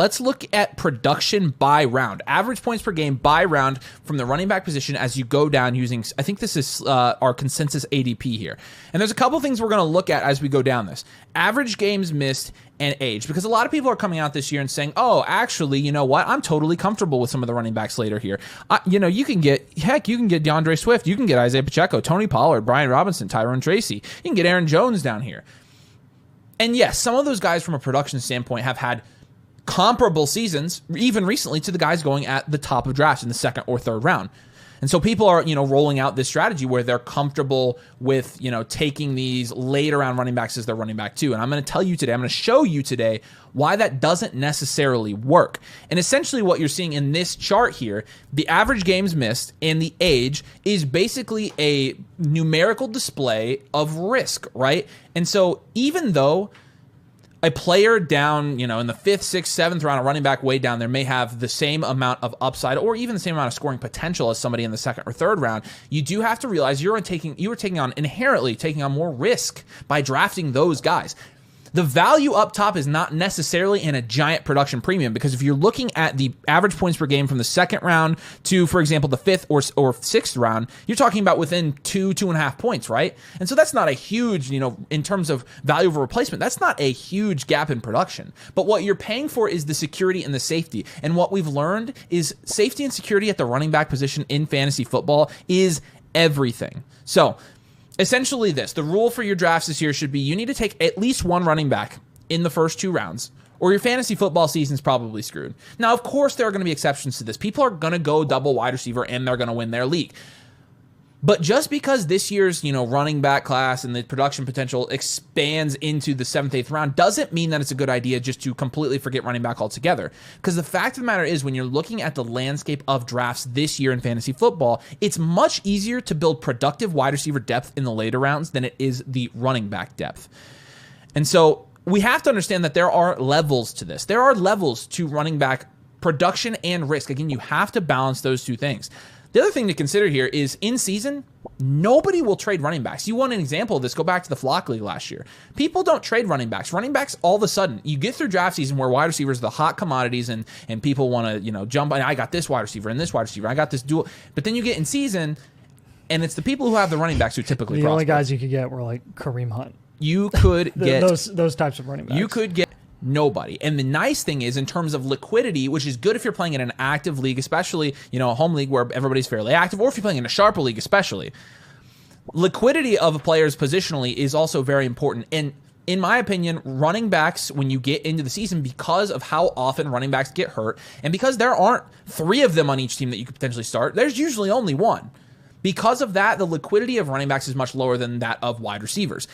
Let's look at production by round, average points per game by round from the running back position as you go down using, I think this is our consensus ADP here. And there's a couple things we're going to look at as we go down this. Average games missed and age, because a lot of people are coming out this year and saying, oh, actually, you know what? I'm totally comfortable with some of the running backs later here. You can get DeAndre Swift, you can get Isaiah Pacheco, Tony Pollard, Brian Robinson, Tyrone Tracy. You can get Aaron Jones down here. And yes, some of those guys from a production standpoint have had comparable seasons, even recently, to the guys going at the top of drafts in the second or third round. And so people are, rolling out this strategy where they're comfortable with, taking these later round running backs as their running back too. And I'm going to show you today why that doesn't necessarily work. And essentially what you're seeing in this chart here, the average games missed and the age is basically a numerical display of risk, right? And so even though a player down, in the 5th, 6th, 7th round, a running back way down there may have the same amount of upside or even the same amount of scoring potential as somebody in the 2nd or 3rd round, you do have to realize you are inherently taking on more risk by drafting those guys. The value up top is not necessarily in a giant production premium, because if you're looking at the average points per game from the 2nd round to, for example, the 5th or 6th round, you're talking about within 2.5 points, right? And so that's not a huge, in terms of value of a replacement, that's not a huge gap in production. But what you're paying for is the security and the safety. And what we've learned is safety and security at the running back position in fantasy football is everything. So essentially the rule for your drafts this year should be you need to take at least one running back in the first 2 rounds, or your fantasy football season's probably screwed. Now, of course, there are going to be exceptions to this. People are going to go double wide receiver and they're going to win their league. But just because this year's, running back class and the production potential expands into the 7th, 8th round doesn't mean that it's a good idea just to completely forget running back altogether. Because the fact of the matter is, when you're looking at the landscape of drafts this year in fantasy football, it's much easier to build productive wide receiver depth in the later rounds than it is the running back depth. And so we have to understand that there are levels to this. There are levels to running back production and risk. Again, you have to balance those two things. The other thing to consider here is in season, nobody will trade running backs. You want an example of this, go back to the Flock League last year. People don't trade running backs. Running backs, all of a sudden, you get through draft season where wide receivers are the hot commodities and people want to, jump on, I got this wide receiver and this wide receiver, I got this dual. But then you get in season, and it's the people who have the running backs who typically prosper. The only guys you could get were like Kareem Hunt. You could get those types of running backs. You could get nobody. And the nice thing is, in terms of liquidity, which is good if you're playing in an active league, especially, a home league where everybody's fairly active, or if you're playing in a sharper league especially, liquidity of players positionally is also very important. And in my opinion, running backs, when you get into the season, because of how often running backs get hurt, and because there aren't 3 of them on each team that you could potentially start, there's usually only 1. Because of that, the liquidity of running backs is much lower than that of wide receivers.